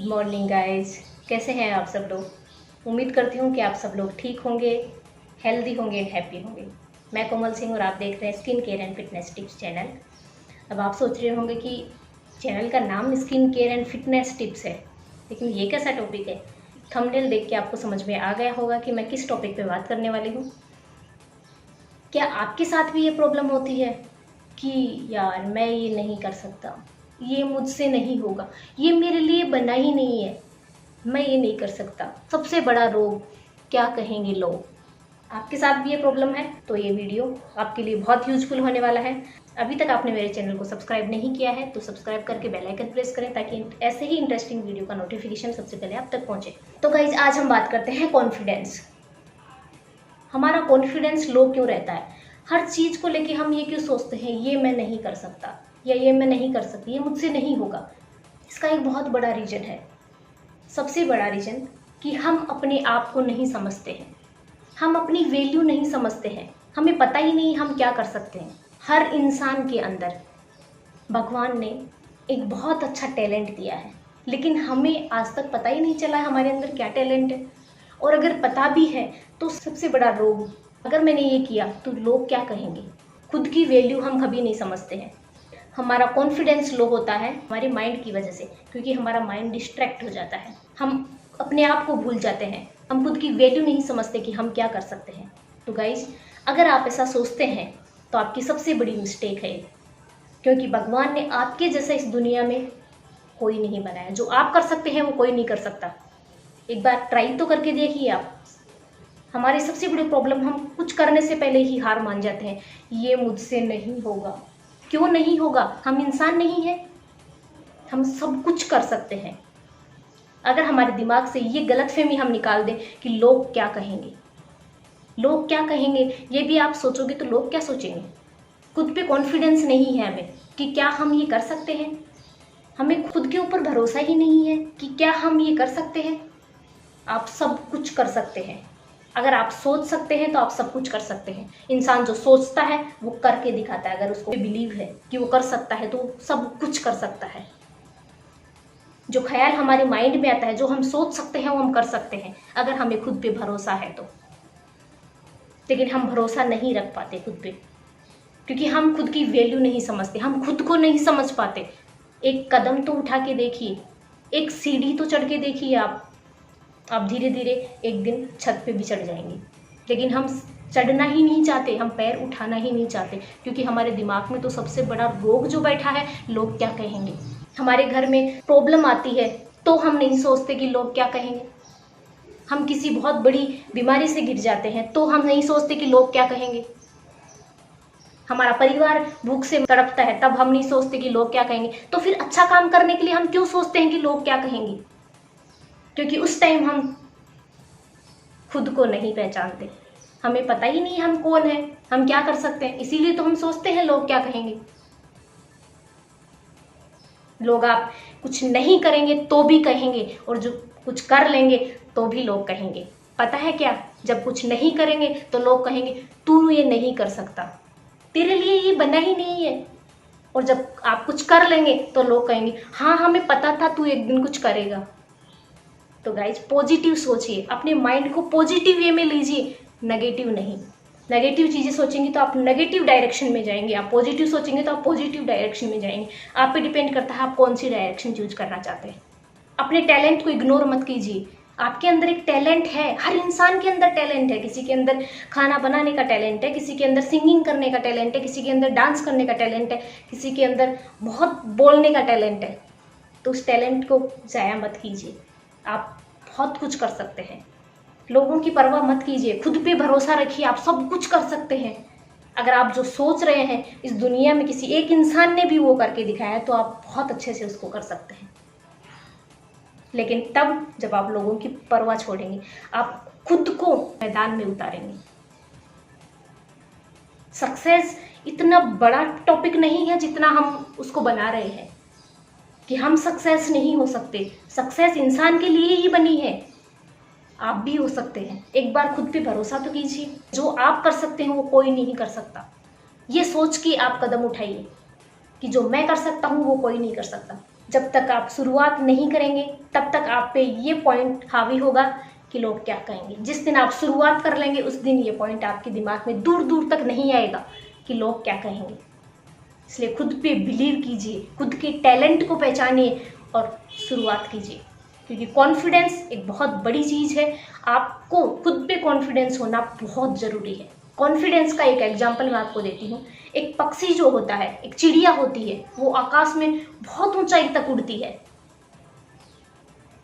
Good morning guys. कैसे हैं आप सब लोग। उम्मीद करती हूँ कि आप सब लोग ठीक होंगे, हेल्दी होंगे एंड हैप्पी होंगे। मैं कोमल सिंह और आप देख रहे हैं skin care and fitness tips channel. अब आप सोच रहे होंगे कि चैनल का नाम skin care and fitness tips है, लेकिन ये कैसा टॉपिक है। थंबनेल देख के आपको समझ में आ गया होगा कि मैं किस टॉपिक पे बात करने वाली हूँ। क्या आपके साथ भी ये प्रॉब्लम होती है कि यार मैं ये नहीं कर सकता, ये मुझसे नहीं होगा, ये मेरे लिए बना ही नहीं है, मैं ये नहीं कर सकता, सबसे बड़ा रोग, क्या कहेंगे लोग। आपके साथ भी ये प्रॉब्लम है तो ये वीडियो आपके लिए बहुत यूजफुल होने वाला है। अभी तक आपने मेरे चैनल को सब्सक्राइब नहीं किया है तो सब्सक्राइब करके बेल आइकन प्रेस करें ताकि ऐसे ही इंटरेस्टिंग वीडियो का नोटिफिकेशन सबसे पहले आप तक पहुंचे। तो गाइज आज हम बात करते हैं कॉन्फिडेंस। हमारा कॉन्फिडेंस लो क्यों रहता है। हर चीज़ को लेके हम ये क्यों सोचते हैं ये मैं नहीं कर सकता या ये मैं नहीं कर सकती, ये मुझसे नहीं होगा। इसका एक बहुत बड़ा रीज़न है, सबसे बड़ा रीज़न कि हम अपने आप को नहीं समझते हैं, हम अपनी वैल्यू नहीं समझते हैं, हमें पता ही नहीं हम क्या कर सकते हैं। हर इंसान के अंदर भगवान ने एक बहुत अच्छा टैलेंट दिया है, लेकिन हमें आज तक पता ही नहीं चला है हमारे अंदर क्या टैलेंट है। और अगर पता भी है तो सबसे बड़ा रोग, अगर मैंने ये किया तो लोग क्या कहेंगे। खुद की वैल्यू हम कभी नहीं समझते हैं। हमारा कॉन्फिडेंस लो होता है हमारे माइंड की वजह से, क्योंकि हमारा माइंड डिस्ट्रैक्ट हो जाता है, हम अपने आप को भूल जाते हैं, हम खुद की वैल्यू नहीं समझते कि हम क्या कर सकते हैं। तो गाइज अगर आप ऐसा सोचते हैं तो आपकी सबसे बड़ी मिस्टेक है, क्योंकि भगवान ने आपके जैसा इस दुनिया में कोई नहीं बनाया। जो आप कर सकते हैं वो कोई नहीं कर सकता। एक बार ट्राई तो करके देखिए आप। हमारी सबसे बड़ी प्रॉब्लम, हम कुछ करने से पहले ही हार मान जाते हैं, ये मुझसे नहीं होगा। क्यों नहीं होगा, हम इंसान नहीं हैं, हम सब कुछ कर सकते हैं। अगर हमारे दिमाग से ये गलतफहमी हम निकाल दें कि लोग क्या कहेंगे, लोग क्या कहेंगे, ये भी आप सोचोगे तो लोग क्या सोचेंगे। खुद पे कॉन्फिडेंस नहीं है हमें कि क्या हम ये कर सकते हैं, हमें खुद के ऊपर भरोसा ही नहीं है कि क्या हम ये कर सकते हैं। आप सब कुछ कर सकते हैं। अगर आप सोच सकते हैं तो आप सब कुछ कर सकते हैं। इंसान जो सोचता है वो करके दिखाता है। अगर उसको बिलीव है कि वो कर सकता है तो वो सब कुछ कर सकता है। जो ख्याल हमारे माइंड में आता है, जो हम सोच सकते हैं वो हम कर सकते हैं, अगर हमें खुद पे भरोसा है तो। लेकिन हम भरोसा नहीं रख पाते खुद पे, क्योंकि हम खुद की वैल्यू नहीं समझते, हम खुद को नहीं समझ पाते। एक कदम तो उठा के देखिए, एक सीढ़ी तो चढ़ के देखिए आप धीरे धीरे एक दिन छत पे भी चढ़ जाएंगे। लेकिन हम चढ़ना ही नहीं चाहते, हम पैर उठाना ही नहीं चाहते, क्योंकि हमारे दिमाग में तो सबसे बड़ा रोग जो बैठा है, लोग क्या कहेंगे। हमारे घर में प्रॉब्लम आती है तो हम नहीं सोचते कि लोग क्या कहेंगे। हम किसी बहुत बड़ी बीमारी से गिर जाते हैं तो हम नहीं सोचते कि लोग क्या कहेंगे। हमारा परिवार भूख से तड़पता है तब हम नहीं सोचते कि लोग क्या कहेंगे। तो फिर अच्छा काम करने के लिए हम क्यों सोचते हैं कि लोग क्या कहेंगे, क्योंकि उस टाइम हम खुद को नहीं पहचानते, हमें पता ही नहीं हम कौन है, हम क्या कर सकते हैं। इसीलिए तो हम सोचते हैं लोग क्या कहेंगे। लोग आप कुछ नहीं करेंगे तो भी कहेंगे, और जो कुछ कर लेंगे तो भी लोग कहेंगे। पता है क्या, जब कुछ नहीं करेंगे तो लोग कहेंगे तू ये नहीं कर सकता, तेरे लिए ये बना ही नहीं है। और जब आप कुछ कर लेंगे तो लोग कहेंगे हाँ हमें पता था तू एक दिन कुछ करेगा। तो गाइज पॉजिटिव सोचिए, अपने माइंड को पॉजिटिव वे में लीजिए, नेगेटिव नहीं। नेगेटिव चीज़ें सोचेंगे तो आप नेगेटिव डायरेक्शन में जाएंगे, आप पॉजिटिव सोचेंगे तो आप पॉजिटिव डायरेक्शन में जाएंगे। आप पे डिपेंड करता है आप कौन सी डायरेक्शन चूज करना चाहते हैं। अपने टैलेंट को इग्नोर मत कीजिए। आपके अंदर एक टैलेंट है, हर इंसान के अंदर टैलेंट है। किसी के अंदर खाना बनाने का टैलेंट है, किसी के अंदर सिंगिंग करने का टैलेंट है, किसी के अंदर डांस करने का टैलेंट है, किसी के अंदर बहुत बोलने का टैलेंट है। तो उस टैलेंट को ज़ाया मत कीजिए, आप बहुत कुछ कर सकते हैं। लोगों की परवाह मत कीजिए, खुद पे भरोसा रखिए, आप सब कुछ कर सकते हैं। अगर आप जो सोच रहे हैं इस दुनिया में किसी एक इंसान ने भी वो करके दिखाया है तो आप बहुत अच्छे से उसको कर सकते हैं। लेकिन तब जब आप लोगों की परवाह छोड़ेंगे, आप खुद को मैदान में उतारेंगे। सक्सेस इतना बड़ा टॉपिक नहीं है जितना हम उसको बना रहे हैं कि हम सक्सेस नहीं हो सकते। सक्सेस इंसान के लिए ही बनी है, आप भी हो सकते हैं। एक बार खुद पे भरोसा तो कीजिए, जो आप कर सकते हैं वो कोई नहीं कर सकता। ये सोच के आप कदम उठाइए कि जो मैं कर सकता हूँ वो कोई नहीं कर सकता। जब तक आप शुरुआत नहीं करेंगे तब तक आप पे ये पॉइंट हावी होगा कि लोग क्या कहेंगे। जिस दिन आप शुरुआत कर लेंगे उस दिन ये पॉइंट आपके दिमाग में दूर दूर तक नहीं आएगा कि लोग क्या कहेंगे। इसलिए खुद पे बिलीव कीजिए, खुद के टैलेंट को पहचानिए और शुरुआत कीजिए, क्योंकि कॉन्फिडेंस एक बहुत बड़ी चीज़ है। आपको खुद पे कॉन्फिडेंस होना बहुत ज़रूरी है। कॉन्फिडेंस का एक एग्जाम्पल मैं आपको देती हूँ। एक पक्षी जो होता है, एक चिड़िया होती है, वो आकाश में बहुत ऊंचाई तक उड़ती है।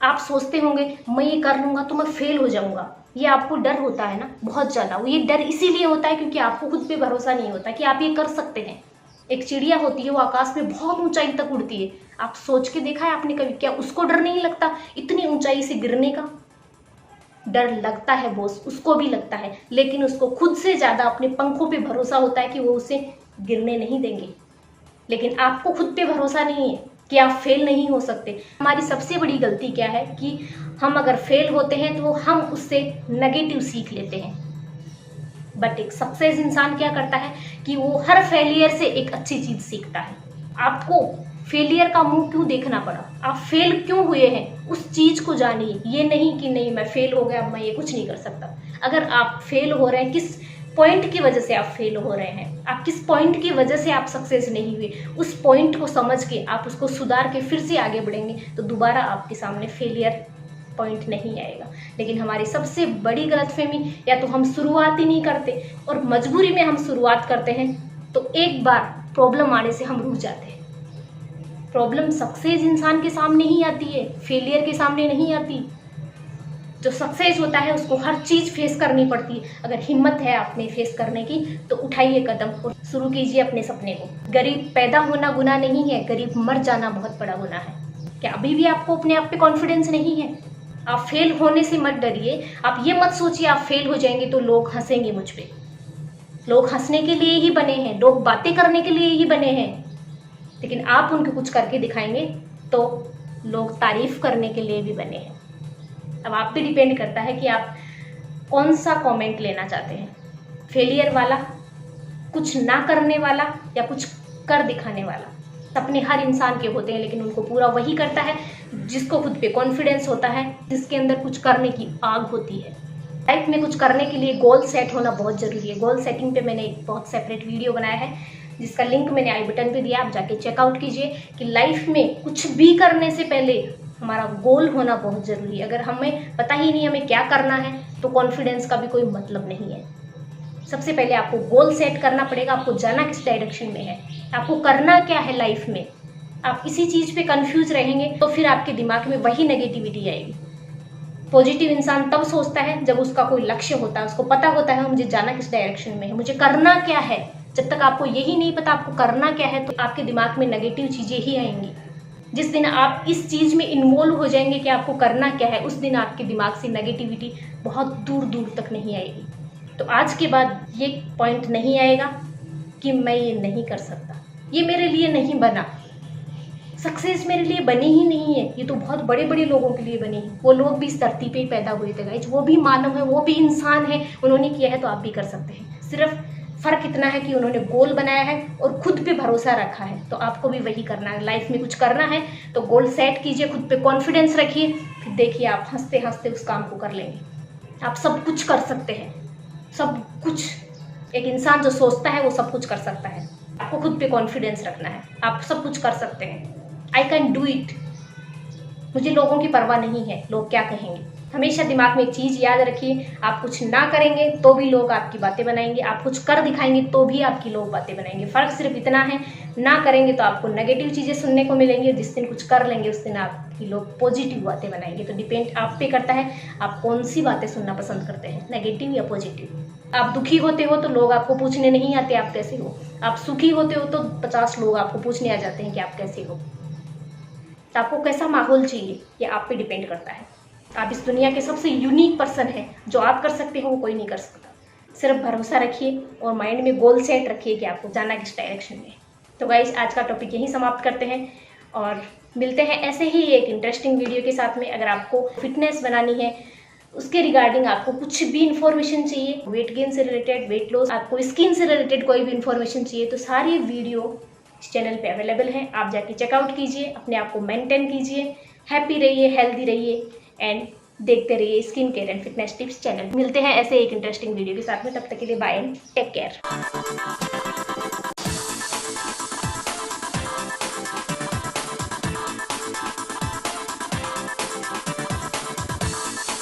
आप सोचते होंगे मैं ये कर लूँगा तो मैं फेल हो जाऊँगा, ये आपको डर होता है ना बहुत ज़्यादा। ये डर इसीलिए होता है क्योंकि आपको खुद पे भरोसा नहीं होता कि आप ये कर सकते हैं। एक चिड़िया होती है, वो आकाश में बहुत ऊंचाई तक उड़ती है। आप सोच के देखा है आपने कभी, क्या उसको डर नहीं लगता इतनी ऊंचाई से गिरने का? डर लगता है बॉस, उसको भी लगता है, लेकिन उसको खुद से ज़्यादा अपने पंखों पे भरोसा होता है कि वो उसे गिरने नहीं देंगे। लेकिन आपको खुद पे भरोसा नहीं है कि आप फेल नहीं हो सकते। हमारी सबसे बड़ी गलती क्या है कि हम अगर फेल होते हैं तो हम उससे नेगेटिव सीख लेते हैं। बट एक सक्सेस इंसान क्या करता है कि वो हर फेलियर से एक अच्छी चीज़ सीखता है। आपको फेलियर का मुंह क्यों देखना पड़ा, आप फेल क्यों हुए हैं, उस चीज़ को जानिए। ये नहीं कि नहीं मैं फेल हो गया, अब मैं ये कुछ नहीं कर सकता। अगर आप फेल हो रहे हैं, किस पॉइंट की वजह से आप फेल हो रहे हैं, आप किस पॉइंट की वजह से आप सक्सेस नहीं हुए, उस पॉइंट को समझ के आप उसको सुधार के फिर से आगे बढ़ेंगे तो दोबारा आपके सामने फेलियर पॉइंट नहीं आएगा। लेकिन हमारी सबसे बड़ी गलतफहमी, या तो हम शुरुआत ही नहीं करते और मजबूरी में हम शुरुआत करते हैं तो एक बार प्रॉब्लम आने से हम रुक जाते हैं। प्रॉब्लम सक्सेस इंसान के सामने ही आती है, फेलियर के सामने नहीं आती। जो सक्सेस होता है उसको हर चीज़ फेस करनी पड़ती है। अगर हिम्मत है आप में फेस करने की तो उठाइए कदम और शुरू कीजिए अपने सपने को। गरीब पैदा होना गुनाह नहीं है, गरीब मर जाना बहुत बड़ा गुनाह है। क्या अभी भी आपको अपने आप पे कॉन्फिडेंस नहीं है? आप फेल होने से मत डरिए। आप ये मत सोचिए आप फेल हो जाएंगे तो लोग हंसेंगे मुझ पे। लोग हंसने के लिए ही बने हैं, लोग बातें करने के लिए ही बने हैं, लेकिन आप उनको कुछ करके दिखाएंगे तो लोग तारीफ करने के लिए भी बने हैं। अब आप पे डिपेंड करता है कि आप कौन सा कमेंट लेना चाहते हैं, फेलियर वाला, कुछ ना करने वाला, या कुछ कर दिखाने वाला। सपने हर इंसान के होते हैं, लेकिन उनको पूरा वही करता है जिसको खुद पे कॉन्फिडेंस होता है, जिसके अंदर कुछ करने की आग होती है। लाइफ में कुछ करने के लिए गोल सेट होना बहुत ज़रूरी है। गोल सेटिंग पे मैंने एक बहुत सेपरेट वीडियो बनाया है जिसका लिंक मैंने आई बटन पे दिया, आप जाके चेकआउट कीजिए कि लाइफ में कुछ भी करने से पहले हमारा गोल होना बहुत ज़रूरी है। अगर हमें पता ही नहीं हमें क्या करना है तो कॉन्फिडेंस का भी कोई मतलब नहीं है। सबसे पहले आपको गोल सेट करना पड़ेगा, आपको जाना किस डायरेक्शन में है, आपको करना क्या है लाइफ में। आप इसी चीज़ पे कंफ्यूज रहेंगे तो फिर आपके दिमाग में वही नेगेटिविटी आएगी। पॉजिटिव इंसान तब सोचता है जब उसका कोई लक्ष्य होता है, उसको पता होता है मुझे जाना किस डायरेक्शन में है, मुझे करना क्या है। जब तक आपको यही नहीं पता आपको करना क्या है तो आपके दिमाग में नेगेटिव चीज़ें ही आएंगी। जिस दिन आप इस चीज़ में इन्वॉल्व हो जाएंगे कि आपको करना क्या है, उस दिन आपके दिमाग से नेगेटिविटी बहुत दूर दूर तक नहीं आएगी। तो आज के बाद ये पॉइंट नहीं आएगा कि मैं ये नहीं कर सकता, ये मेरे लिए नहीं बना, सक्सेस मेरे लिए बनी ही नहीं है, ये तो बहुत बड़े बड़े लोगों के लिए बनी है। वो लोग भी इस धरती पे ही पैदा हुए थे गाइस, वो भी मानव है, वो भी इंसान है, उन्होंने किया है तो आप भी कर सकते हैं। सिर्फ फ़र्क इतना है कि उन्होंने गोल बनाया है और खुद पे भरोसा रखा है, तो आपको भी वही करना है। लाइफ में कुछ करना है तो गोल सेट कीजिए, खुद पे कॉन्फिडेंस रखिए, फिर देखिए आप हंसते हंसते उस काम को कर लेंगे। आप सब कुछ कर सकते हैं, सब कुछ। एक इंसान जो सोचता है वो सब कुछ कर सकता है। आपको खुद पे कॉन्फिडेंस रखना है, आप सब कुछ कर सकते हैं। I can do it. मुझे लोगों की परवाह नहीं है लोग क्या कहेंगे। हमेशा दिमाग में एक चीज़ याद रखिए, आप कुछ ना करेंगे तो भी लोग आपकी बातें बनाएंगे, आप कुछ कर दिखाएंगे तो भी आपकी लोग बातें बनाएंगे। फ़र्क सिर्फ इतना है, ना करेंगे तो आपको नेगेटिव चीज़ें सुनने को मिलेंगी, जिस दिन कुछ कर लेंगे उस दिन आपकी लोग पॉजिटिव बातें बनाएंगे। तो डिपेंड आप पे करता है आप कौन सी बातें सुनना पसंद करते हैं, नेगेटिव या पॉजिटिव। आप दुखी होते हो तो लोग आपको पूछने नहीं आते आप कैसे हो, आप सुखी होते हो तो 50 लोग आपको पूछने आ जाते हैं कि आप कैसे हो। तो आपको कैसा माहौल चाहिए ये आप पे डिपेंड करता है। आप इस दुनिया के सबसे यूनिक पर्सन हैं, जो आप कर सकते हो वो कोई नहीं कर सकता। सिर्फ भरोसा रखिए और माइंड में गोल सेट रखिए कि आपको जाना किस डायरेक्शन में। तो गाइस आज का टॉपिक यहीं समाप्त करते हैं और मिलते हैं ऐसे ही एक इंटरेस्टिंग वीडियो के साथ में। अगर आपको फिटनेस बनानी है, उसके रिगार्डिंग आपको कुछ भी इन्फॉर्मेशन चाहिए, वेट गेन से रिलेटेड, वेट लॉस, आपको स्किन से रिलेटेड कोई भी इन्फॉर्मेशन चाहिए, तो सारी वीडियो इस चैनल पे अवेलेबल हैं, आप जाके चेकआउट कीजिए, अपने आप को मेंटेन कीजिए, हैप्पी रहिए, हेल्दी रहिए एंड देखते रहिए skin care and fitness tips channel. मिलते हैं ऐसे एक इंटरेस्टिंग वीडियो के साथ में, तब तक के लिए बाय एंड टेक केयर।